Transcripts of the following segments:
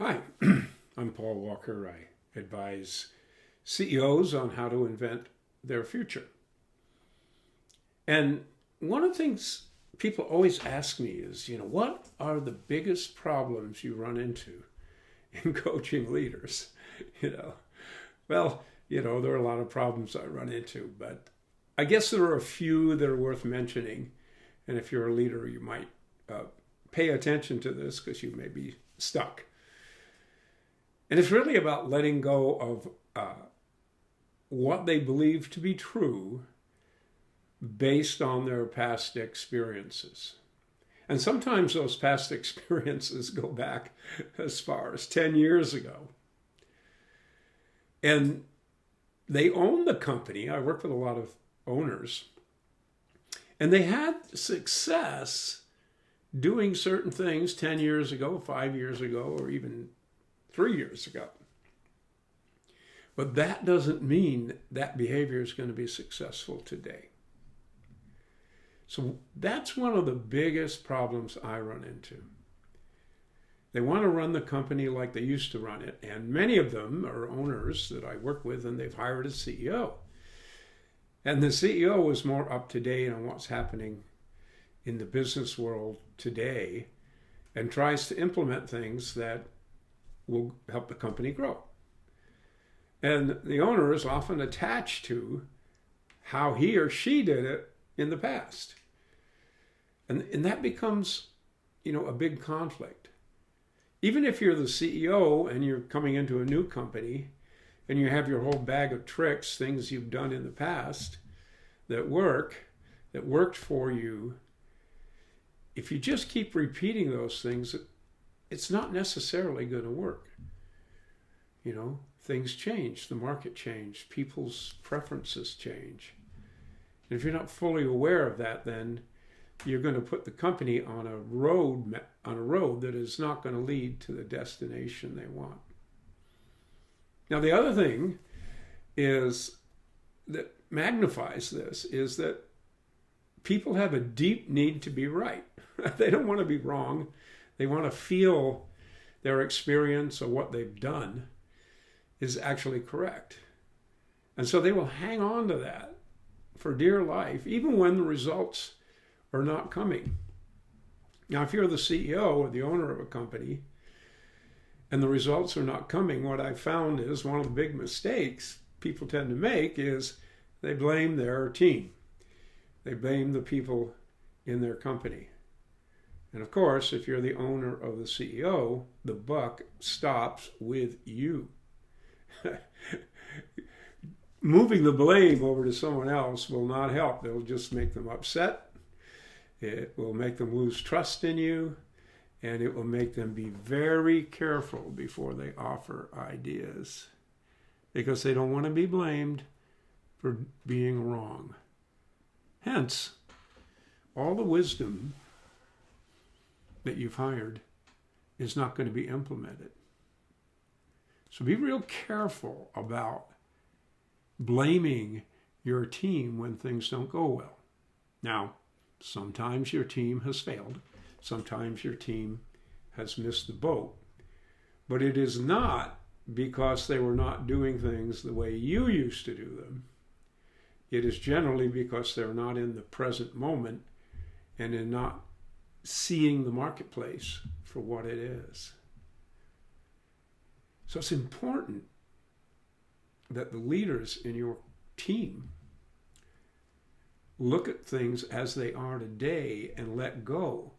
Hi, I'm Paul Walker. I advise CEOs on how to invent their future. And one of the things people always ask me is, what are the biggest problems you run into in coaching leaders? You know, there are a lot of problems I run into, but I guess there are a few that are worth mentioning. And if you're a leader, you might pay attention to this because you may be stuck. And it's really about letting go of what they believe to be true based on their past experiences. And sometimes those past experiences go back as far as 10 years ago. And they own the company. I work with a lot of owners. And they had success doing certain things 10 years ago, 5 years ago, or even 3 years ago. But that doesn't mean that behavior is going to be successful today. So that's one of the biggest problems I run into. They want to run the company like they used to run it. And many of them are owners that I work with, and they've hired a CEO. And the CEO is more up to date on what's happening in the business world today and tries to implement things that will help the company grow. And the owner is often attached to how he or she did it in the past. And that becomes, a big conflict. Even if you're the CEO and you're coming into a new company and you have your whole bag of tricks, things you've done in the past that worked for you, if you just keep repeating those things, it's not necessarily going to work. Things change, the market changed, people's preferences change. And if you're not fully aware of that, then you're going to put the company on a road that is not going to lead to the destination they want. Now, the other thing is that magnifies this is that people have a deep need to be right. They don't want to be wrong. They want to feel their experience or what they've done is actually correct. And so they will hang on to that for dear life, even when the results are not coming. Now, if you're the CEO or the owner of a company and the results are not coming, what I've found is one of the big mistakes people tend to make is they blame their team. They blame the people in their company. And of course, if you're the owner of the CEO, the buck stops with you. Moving the blame over to someone else will not help. It'll just make them upset. It will make them lose trust in you, and it will make them be very careful before they offer ideas because they don't want to be blamed for being wrong. Hence, all the wisdom that you've hired is not going to be implemented. So be real careful about blaming your team when things don't go well. Now, sometimes your team has failed. Sometimes your team has missed the boat. But it is not because they were not doing things the way you used to do them. It is generally because they're not in the present moment and in not seeing the marketplace for what it is. So it's important that the leaders in your team look at things as they are today and let go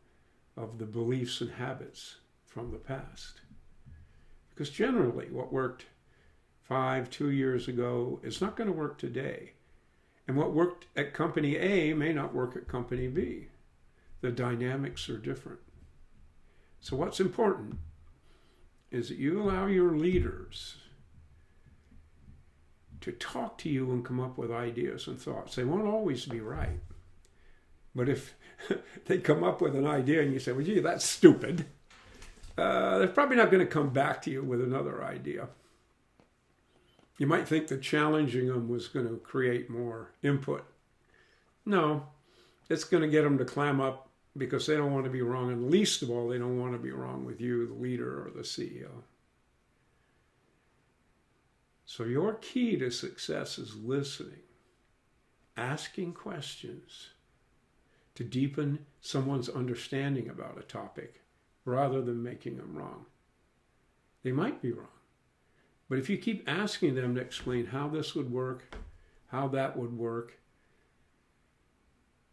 of the beliefs and habits from the past. Because generally what worked 2 years ago is not going to work today. And what worked at company A may not work at company B. The dynamics are different. So what's important is that you allow your leaders to talk to you and come up with ideas and thoughts. They won't always be right. But if they come up with an idea and you say, well, gee, that's stupid, they're probably not going to come back to you with another idea. You might think that challenging them was going to create more input. No, it's going to get them to clam up because they don't want to be wrong. And least of all, they don't want to be wrong with you, the leader or the CEO. So your key to success is listening, asking questions to deepen someone's understanding about a topic rather than making them wrong. They might be wrong. But if you keep asking them to explain how this would work, how that would work,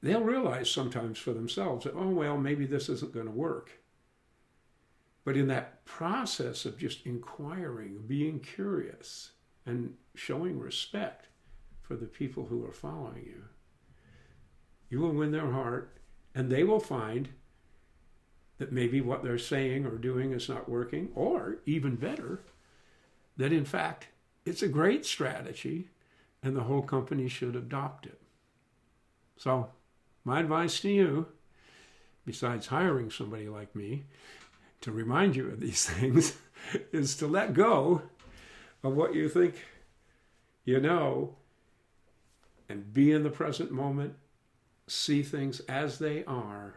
they'll realize sometimes for themselves that, oh, well, maybe this isn't going to work. But in that process of just inquiring, being curious, and showing respect for the people who are following you, you will win their heart, and they will find that maybe what they're saying or doing is not working, or even better, that in fact it's a great strategy and the whole company should adopt it. So my advice to you, besides hiring somebody like me to remind you of these things, is to let go of what you think you know and be in the present moment, see things as they are,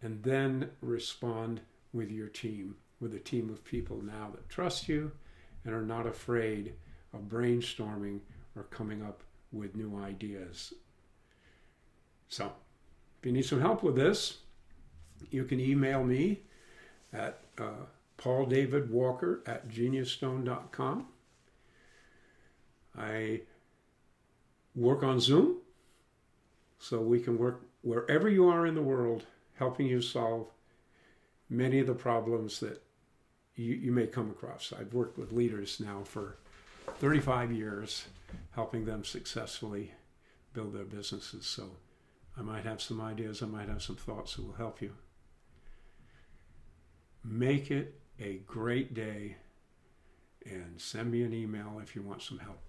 and then respond with your team, with a team of people now that trust you and are not afraid of brainstorming or coming up with new ideas. So, if you need some help with this, you can email me at pauldavidwalker@geniusstone.com. I work on Zoom, so we can work wherever you are in the world, helping you solve many of the problems that you may come across. I've worked with leaders now for 35 years, helping them successfully build their businesses. So I might have some ideas, I might have some thoughts that will help you. Make it a great day, and send me an email if you want some help.